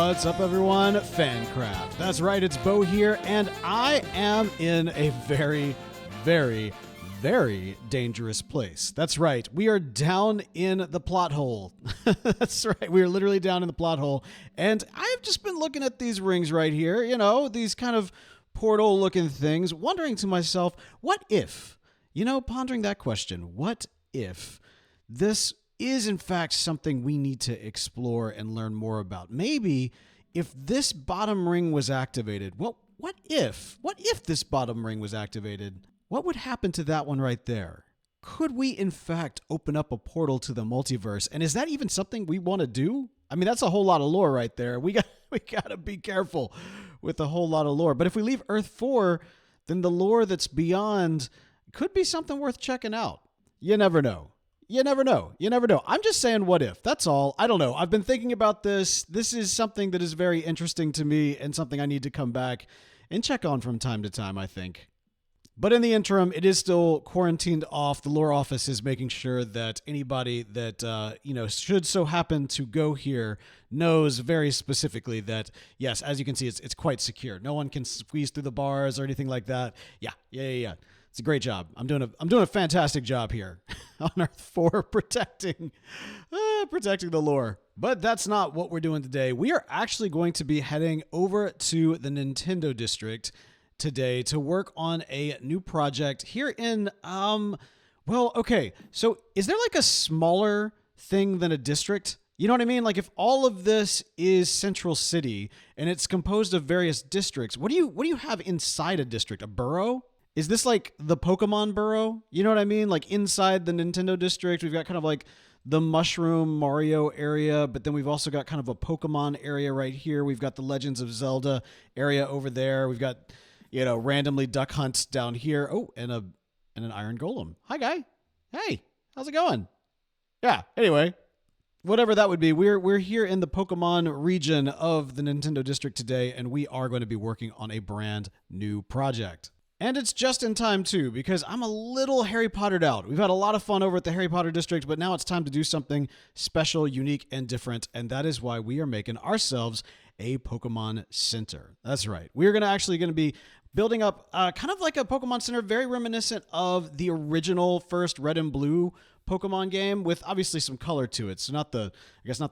What's up, everyone? FANCRAFT. That's right, it's Bo here, and I am in a very, very, very dangerous place. That's right, we are down in the plot hole. That's right, we are literally down in the plot hole, and I've just been looking at these rings right here, you know, these kind of portal-looking things, wondering to myself, what if? You know, pondering that question, what if this is in fact something we need to explore and learn more about? Maybe if this bottom ring was activated, well, what if this bottom ring was activated? What would happen to that one right there? Could we in fact open up a portal to the multiverse? And is that even something we want to do? I mean, that's a whole lot of lore right there. We got to be careful with a whole lot of lore. But if we leave Earth 4, then the lore that's beyond could be something worth checking out. You never know. You never know. You never know. I'm just saying, what if? That's all. I don't know. I've been thinking about this. This is something that is very interesting to me and something I need to come back and check on from time to time, I think. But in the interim, it is still quarantined off. The lore office is making sure that anybody that, should so happen to go here knows very specifically that, yes, as you can see, it's quite secure. No one can squeeze through the bars or anything like that. Yeah. It's a great job. I'm doing a fantastic job here on Earth 4 protecting the lore. But that's not what we're doing today. We are actually going to be heading over to the Nintendo District today to work on a new project here in, so is there like a smaller thing than a district? You know what I mean? Like if all of this is Central City and it's composed of various districts, what do you have inside a district? A borough? Is this like the Pokemon borough? You know what I mean? Like inside the Nintendo District, we've got kind of like the Mushroom Mario area, but then we've also got kind of a Pokemon area right here. We've got the Legends of Zelda area over there. We've got, randomly Duck Hunts down here. Oh, and an Iron Golem. Hi, guy. Hey, how's it going? Yeah, anyway, whatever that would be, we're here in the Pokemon region of the Nintendo District today, and we are going to be working on a brand new project. And it's just in time, too, because I'm a little Harry Pottered out. We've had a lot of fun over at the Harry Potter District, but now it's time to do something special, unique, and different, and that is why we are making ourselves a Pokemon Center. That's right. We're going to be building up kind of like a Pokemon Center, very reminiscent of the original first Red and Blue Pokemon game, with obviously some color to it. So not the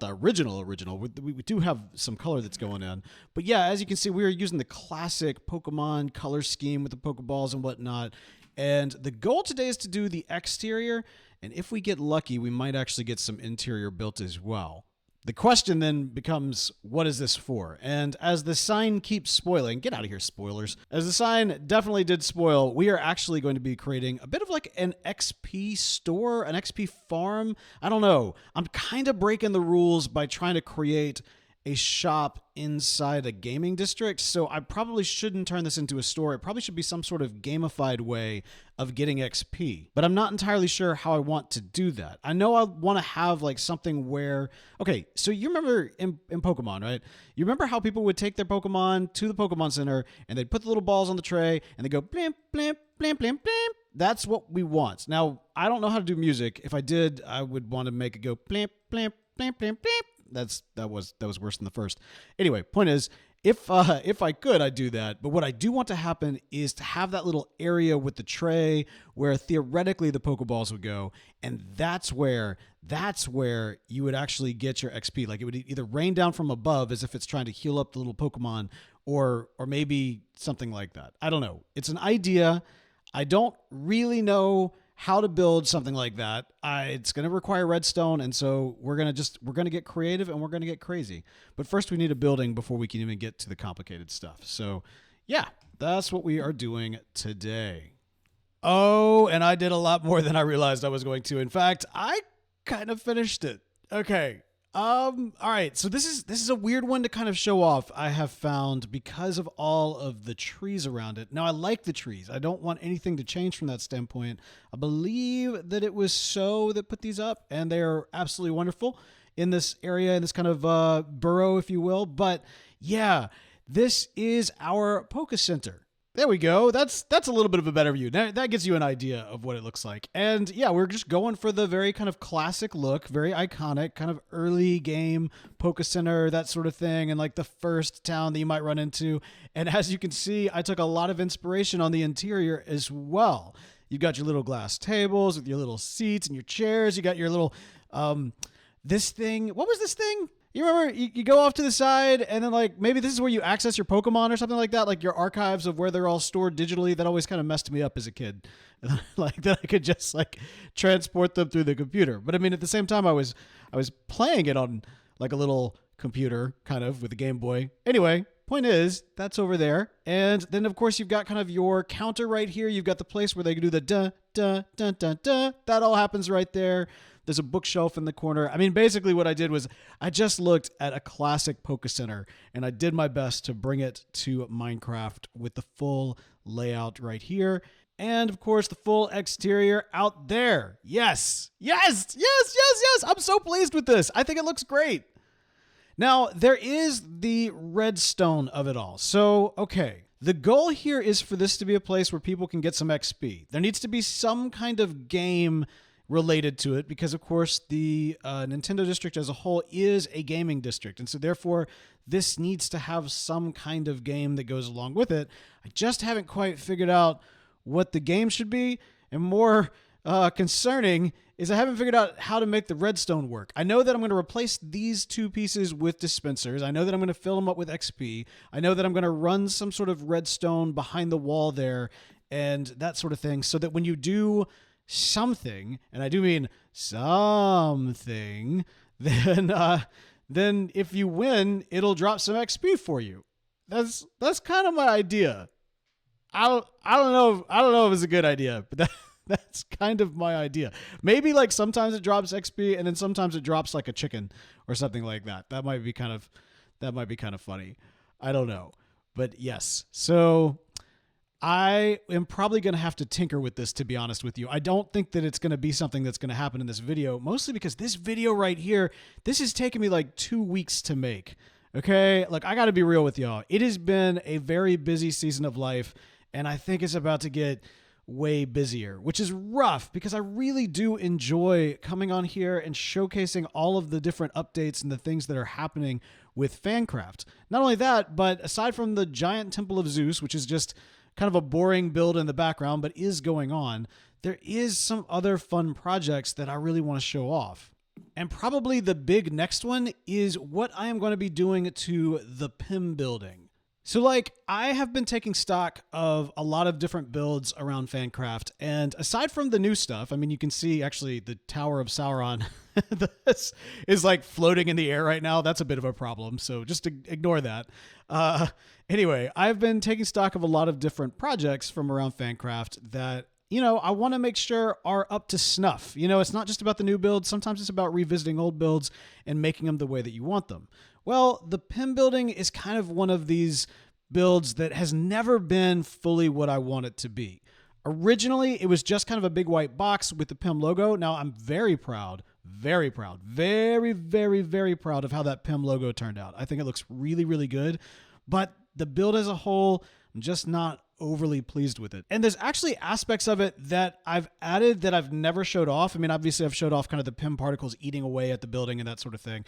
original. We do have some color that's going in. But yeah, as you can see, we are using the classic Pokemon color scheme with the Pokeballs and whatnot. And the goal today is to do the exterior. And if we get lucky, we might actually get some interior built as well. The question then becomes, what is this for? And as the sign keeps spoiling, get out of here, spoilers. As the sign definitely did spoil, we are actually going to be creating a bit of like an XP store, an XP farm. I don't know. I'm kind of breaking the rules by trying to create a shop inside a gaming district, so I probably shouldn't turn this into a store. It probably should be some sort of gamified way of getting XP, but I'm not entirely sure how I want to do that. I know I want to have like something where, okay, so you remember in Pokemon, right? You remember how people would take their Pokemon to the Pokemon Center and they'd put the little balls on the tray and they go blimp, blimp, blimp, blimp, blimp. That's what we want. Now, I don't know how to do music. If I did, I would want to make it go blimp, blimp, blimp, blimp, blimp. That was worse than the first. Anyway, point is, if I could, I'd do that. But what I do want to happen is to have that little area with the tray where theoretically the Pokeballs would go, and that's where you would actually get your XP. Like it would either rain down from above as if it's trying to heal up the little Pokemon, or maybe something like that. I don't know. It's an idea. I don't really know how to build something like that. It's going to require redstone, and so we're going to get creative and we're going to get crazy. But first we need a building before we can even get to the complicated stuff. So yeah, that's what we are doing today. Oh, and I did a lot more than I realized I was going to. In fact, I kind of finished it. Okay. All right. So this is a weird one to kind of show off, I have found, because of all of the trees around it. Now, I like the trees. I don't want anything to change from that standpoint. I believe that it was So that put these up, and they are absolutely wonderful in this area, in this kind of burrow, if you will. But yeah, this is our Poke Center. There we go. That's a little bit of a better view. That gives you an idea of what it looks like. And yeah, we're just going for the very kind of classic look, very iconic, kind of early game, Poke Center, that sort of thing, and like the first town that you might run into. And as you can see, I took a lot of inspiration on the interior as well. You've got your little glass tables with your little seats and your chairs. You got your little, this thing. What was this thing? You remember, you go off to the side, and then like maybe this is where you access your Pokemon or something like that, like your archives of where they're all stored digitally. That always kind of messed me up as a kid, like that I could just like transport them through the computer. But I mean, at the same time, I was playing it on like a little computer, kind of with a Game Boy. Anyway, point is, that's over there, and then of course you've got kind of your counter right here. You've got the place where they can do the da da da da da. That all happens right there. There's a bookshelf in the corner. I mean, basically what I did was I just looked at a classic Poke Center and I did my best to bring it to Minecraft with the full layout right here. And of course, the full exterior out there. Yes, yes, yes, yes, yes. I'm so pleased with this. I think it looks great. Now, there is the redstone of it all. So, okay. The goal here is for this to be a place where people can get some XP. There needs to be some kind of game related to it because, of course, the Nintendo district as a whole is a gaming district. And so, therefore, this needs to have some kind of game that goes along with it. I just haven't quite figured out what the game should be. And more concerning is I haven't figured out how to make the redstone work. I know that I'm going to replace these two pieces with dispensers. I know that I'm going to fill them up with XP. I know that I'm going to run some sort of redstone behind the wall there and that sort of thing so that when you do something, and I do mean something, then if you win, it'll drop some XP for you. That's kind of my idea. I don't know if it's a good idea, but that's kind of my idea. Maybe like sometimes it drops XP and then sometimes it drops like a chicken or something like that. That might be kind of funny. I don't know. But yes. So I am probably going to have to tinker with this, to be honest with you. I don't think that it's going to be something that's going to happen in this video, mostly because this video right here, this has taken me like 2 weeks to make. Okay? Like, I got to be real with y'all. It has been a very busy season of life, and I think it's about to get way busier, which is rough because I really do enjoy coming on here and showcasing all of the different updates and the things that are happening with FANCRAFT. Not only that, but aside from the giant Temple of Zeus, which is just kind of a boring build in the background, but is going on, there is some other fun projects that I really want to show off. And probably the big next one is what I am going to be doing to the PIM building. So like, I have been taking stock of a lot of different builds around FANCRAFT, and aside from the new stuff, I mean, you can see actually the Tower of Sauron this is like floating in the air right now. That's a bit of a problem, so just ignore that. Anyway, I've been taking stock of a lot of different projects from around FANCRAFT that, you know, I want to make sure are up to snuff. You know, it's not just about the new builds. Sometimes it's about revisiting old builds and making them the way that you want them. Well, the PIM building is kind of one of these builds that has never been fully what I want it to be. Originally, it was just kind of a big white box with the PIM logo. Now, I'm very proud, very proud, very, very, very proud of how that PIM logo turned out. I think it looks really, really good. But the build as a whole, I'm just not overly pleased with it. And there's actually aspects of it that I've added that I've never showed off. I mean, obviously I've showed off kind of the PIM particles eating away at the building and that sort of thing.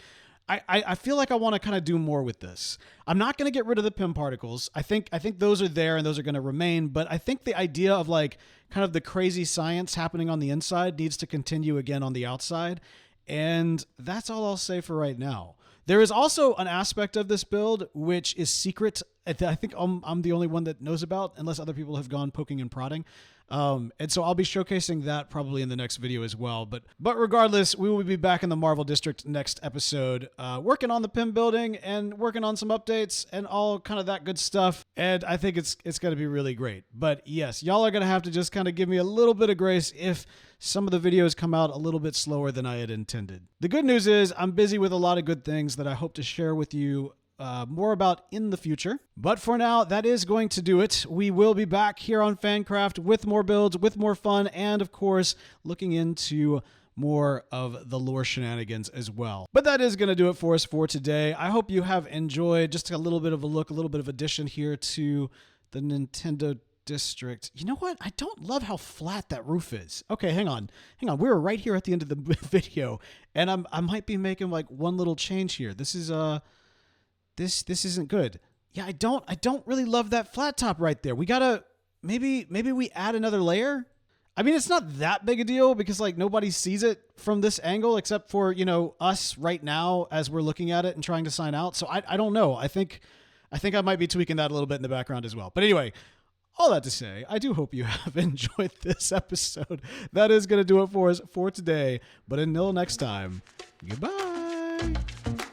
I feel like I want to kind of do more with this. I'm not going to get rid of the PIM particles. I think those are there and those are going to remain. But I think the idea of like kind of the crazy science happening on the inside needs to continue again on the outside. And that's all I'll say for right now. There is also an aspect of this build which is secret. I think I'm the only one that knows about, unless other people have gone poking and prodding. And so I'll be showcasing that probably in the next video as well. But regardless, we will be back in the Marvel District next episode, working on the PIM building and working on some updates and all kind of that good stuff. And I think it's going to be really great. But yes, y'all are going to have to just kind of give me a little bit of grace if some of the videos come out a little bit slower than I had intended. The good news is I'm busy with a lot of good things that I hope to share with you more about in the future. But for now, that is going to do it. We will be back here on FANCRAFT with more builds, with more fun, and of course, looking into more of the lore shenanigans as well. But that is going to do it for us for today. I hope you have enjoyed just a little bit of a look, a little bit of addition here to the Nintendo district. You know what? I don't love how flat that roof is. Okay, hang on. We're right here at the end of the video, and I might be making like one little change here. This is this isn't good. Yeah, I don't really love that flat top right there. We gotta maybe we add another layer. I mean, it's not that big a deal because like nobody sees it from this angle except for, you know, us right now as we're looking at it and trying to sign out. So I don't know. I think I might be tweaking that a little bit in the background as well. But anyway, all that to say, I do hope you have enjoyed this episode. That is going to do it for us for today. But until next time, goodbye.